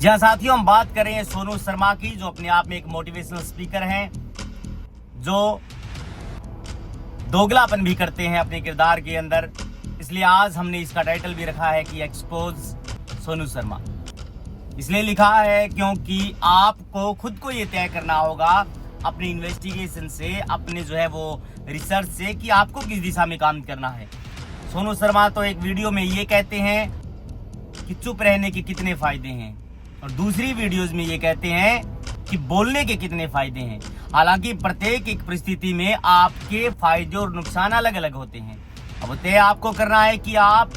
जहां साथियों हम बात कर रहे हैं सोनू शर्मा की, जो अपने आप में एक मोटिवेशनल स्पीकर हैं, जो दोगलापन भी करते हैं अपने किरदार के अंदर। इसलिए आज हमने इसका टाइटल भी रखा है कि एक्सपोज सोनू शर्मा। इसलिए लिखा है क्योंकि आपको खुद को ये तय करना होगा अपनी इन्वेस्टिगेशन से, अपने जो है वो रिसर्च से, कि आपको किस दिशा में काम करना है। सोनू शर्मा तो एक वीडियो में ये कहते हैं कि चुप रहने के कितने फायदे हैं, और दूसरी वीडियोस में ये कहते हैं कि बोलने के कितने फायदे हैं। हालांकि प्रत्येक एक परिस्थिति में आपके फायदे और नुकसान अलग अलग होते हैं। अब तय आपको करना है कि आप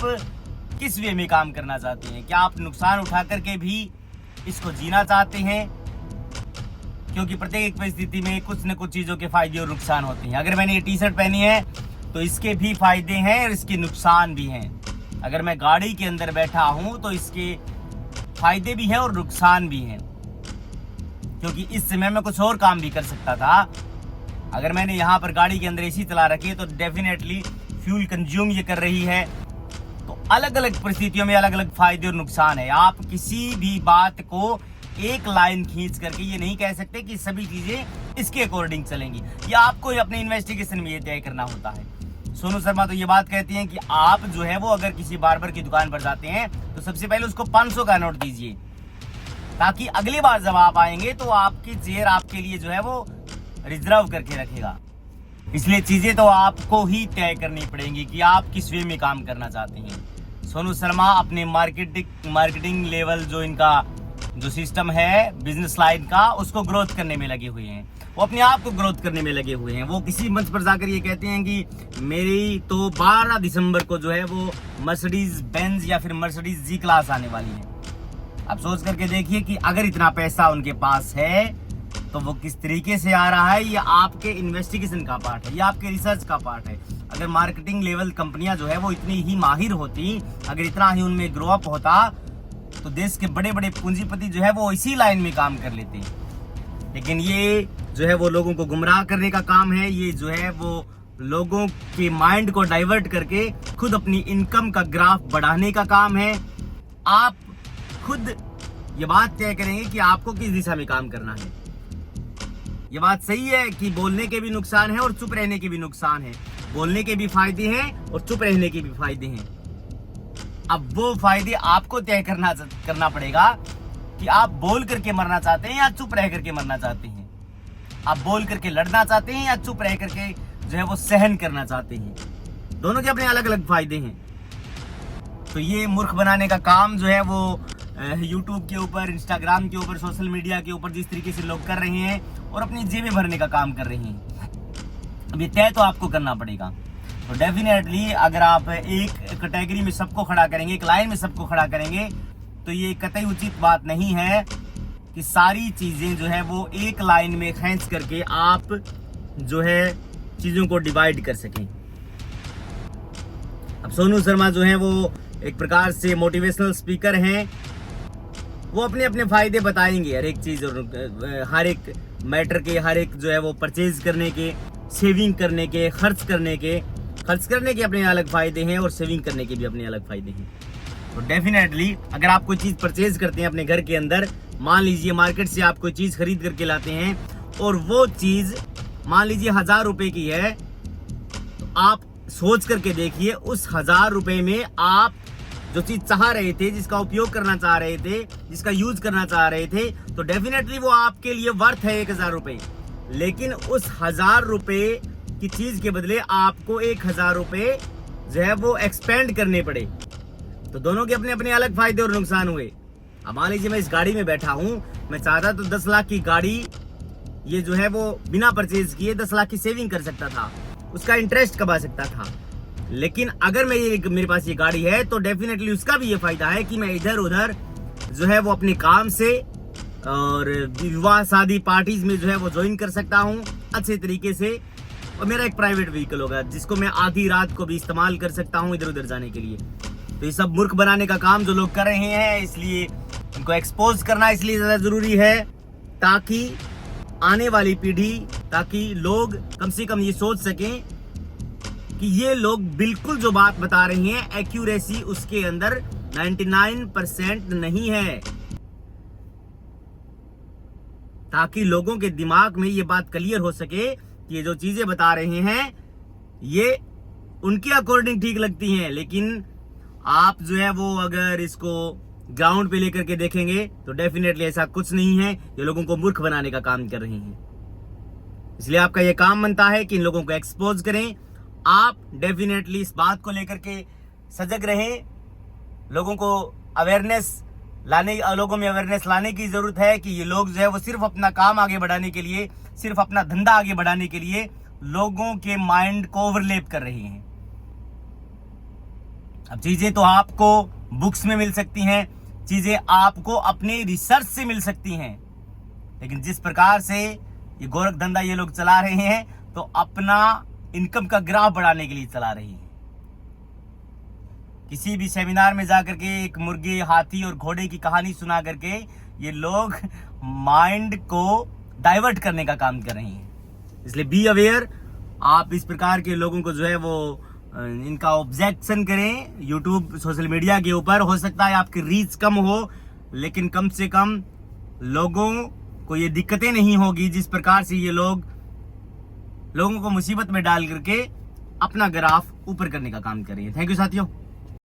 किस वे में काम करना चाहते हैं। क्या आप नुकसान उठा करके भी इसको जीना चाहते हैं? क्योंकि प्रत्येक एक परिस्थिति में कुछ न कुछ चीजों के फायदे और नुकसान होते हैं। अगर मैंने ये टी शर्ट पहनी है तो इसके भी फायदे हैं और इसके नुकसान भी हैं। अगर मैं गाड़ी के अंदर बैठा हूं तो इसके फायदे भी हैं और नुकसान भी हैं, क्योंकि इस समय मैं कुछ और काम भी कर सकता था। अगर मैंने यहाँ पर गाड़ी के अंदर एसी चला रखी है तो डेफिनेटली फ्यूल कंज्यूम ये कर रही है। तो अलग अलग परिस्थितियों में अलग अलग फायदे और नुकसान है। आप किसी भी बात को एक लाइन खींच करके ये नहीं कह सकते कि सभी चीजें इसके अकॉर्डिंग चलेंगी, या आपको अपने इन्वेस्टिगेशन में ये तय करना होता है। सोनू शर्मा तो ये बात कहती हैं कि आप जो है वो अगर किसी बार्बर की दुकान पर जाते हैं तो सबसे पहले उसको 500 का नोट दीजिए, ताकि अगली बार जब आप आएंगे तो आपकी चेयर आपके लिए जो है वो रिजर्व करके रखेगा। इसलिए चीजें तो आपको ही तय करनी पड़ेंगी कि आप किस वे में काम करना चाहते हैं। सोनू शर्मा अपने मार्केटिंग लेवल, जो इनका जो सिस्टम है बिजनेस लाइन का, उसको ग्रोथ करने में लगे हुए हैं। वो अपने आप को ग्रोथ करने में लगे हुए हैं। वो किसी मंच पर जाकर ये कहते हैं कि मेरी तो 12 दिसंबर को जो है वो मर्सिडीज बेंज या फिर मर्सिडीज जी क्लास आने वाली है। अब सोच करके देखिए कि अगर इतना पैसा उनके पास है तो वो किस तरीके से आ रहा है। ये आपके इन्वेस्टिगेशन का पार्ट है, ये आपके रिसर्च का पार्ट है। अगर मार्केटिंग लेवल कंपनियां जो है वो इतनी ही माहिर होती, अगर इतना ही उनमें ग्रो अप होता, तो देश के बड़े बड़े पूंजीपति जो है वो इसी लाइन में काम कर लेते हैं। लेकिन ये जो है वो लोगों को गुमराह करने का काम है। ये जो है वो लोगों के माइंड को डाइवर्ट करके खुद अपनी इनकम का ग्राफ बढ़ाने का काम है। आप खुद ये बात तय करेंगे कि आपको किस दिशा में काम करना है। ये बात सही है कि बोलने के भी नुकसान है और चुप रहने के भी नुकसान है। बोलने के भी फायदे हैं और चुप रहने के भी फायदे हैं। अब वो फायदे आपको तय करना पड़ेगा कि आप बोल करके मरना चाहते हैं या चुप रह करके मरना चाहते हैं। आप बोल करके लड़ना चाहते हैं या चुप रह करके जो है वो सहन करना चाहते हैं। दोनों के अपने अलग अलग फायदे हैं। तो ये मूर्ख बनाने का काम जो है वो यूट्यूब के ऊपर, इंस्टाग्राम के ऊपर, सोशल मीडिया के ऊपर जिस तरीके से लोग कर रहे हैं और अपनी जेबें भरने का काम कर रहे हैं, अब ये तय तो आपको करना पड़ेगा। तो डेफिनेटली अगर आप एक कैटेगरी में सबको खड़ा करेंगे, एक लाइन में सबको खड़ा करेंगे, तो ये कतई उचित बात नहीं है कि सारी चीजें जो है वो एक लाइन में खींच करके आप जो है चीजों को डिवाइड कर सकें। अब सोनू शर्मा जो है वो एक प्रकार से मोटिवेशनल स्पीकर हैं। वो अपने अपने फायदे बताएंगे हर एक चीज, और हर एक मैटर के, हर एक जो है वो परचेज करने के, सेविंग करने के, खर्च करने के अपने अलग फायदे हैं और सेविंग करने के भी अपने अलग फायदे हैं। तो डेफिनेटली अगर आप कोई चीज परचेज करते हैं अपने घर के अंदर, मान लीजिए मार्केट से आप कोई चीज खरीद करके लाते हैं और वो चीज मान लीजिए 1000 रुपए की है, तो आप सोच करके देखिए उस 1000 रुपए में आप जो चीज चाह रहे थे, जिसका उपयोग करना चाह रहे थे, जिसका यूज करना चाह रहे थे, तो डेफिनेटली वो आपके लिए वर्थ है 1000 रुपए। लेकिन उस 1000 रुपए की चीज के बदले आपको 1000 रुपए जो है वो एक्सपेंड करने पड़े। तो दोनों के अपने अपने अलग फायदे और नुकसान हुए। अब मान लीजिए मैं इस गाड़ी में बैठा हूं, मैं चाहता तो 10 लाख की गाड़ी ये जो है वो बिना परचेज किए 10 लाख की सेविंग कर सकता था, उसका इंटरेस्ट कमा सकता था। लेकिन अगर मेरे पास ये गाड़ी है तो डेफिनेटली उसका भी ये फायदा है कि मैं इधर उधर जो है वो अपने काम से और विवाह शादी पार्टीज में जो है वो ज्वाइन कर सकता हूँ अच्छे तरीके से। और मेरा एक प्राइवेट व्हीकल होगा जिसको मैं आधी रात को भी इस्तेमाल कर सकता हूँ इधर उधर जाने के लिए। तो ये सब मूर्ख बनाने का काम जो लोग कर रहे हैं, इसलिए इनको एक्सपोज करना इसलिए ज्यादा जरूरी है ताकि आने वाली पीढ़ी, ताकि लोग कम से कम ये सोच सकें कि ये लोग बिल्कुल जो बात बता रहे हैं एक्यूरेसी उसके अंदर 99% नहीं है। ताकि लोगों के दिमाग में ये बात क्लियर हो सके कि ये जो चीजें बता रहे हैं ये उनके अकॉर्डिंग ठीक लगती हैं, लेकिन आप जो है वो अगर इसको ग्राउंड पे लेकर के देखेंगे तो डेफिनेटली ऐसा कुछ नहीं है। ये लोगों को मूर्ख बनाने का काम कर रही हैं। इसलिए आपका ये काम बनता है कि इन लोगों को एक्सपोज करें। आप डेफिनेटली इस बात को लेकर के सजग रहें। लोगों को लोगों में अवेयरनेस लाने की जरूरत है कि ये लोग जो है वो सिर्फ अपना काम आगे बढ़ाने के लिए, सिर्फ अपना धंधा आगे बढ़ाने के लिए लोगों के माइंड को ओवरलैप कर रहे हैं। अब चीजें तो आपको बुक्स में मिल सकती हैं, चीजें आपको अपनी रिसर्च से मिल सकती हैं, लेकिन जिस प्रकार से ये गोरख धंधा ये लोग चला रहे हैं तो अपना इनकम का ग्राफ बढ़ाने के लिए चला रहे हैं। किसी भी सेमिनार में जाकर के एक मुर्गे, हाथी और घोड़े की कहानी सुना करके ये लोग माइंड को डाइवर्ट करने का काम कर रहे हैं। इसलिए बी अवेयर। आप इस प्रकार के लोगों को जो है वो इनका ऑब्जेक्शन करें यूट्यूब, सोशल मीडिया के ऊपर। हो सकता है आपकी रीच कम हो, लेकिन कम से कम लोगों को ये दिक्कतें नहीं होगी जिस प्रकार से ये लोगों को मुसीबत में डाल करके अपना ग्राफ ऊपर करने का काम कर रही है। थैंक यू साथियों।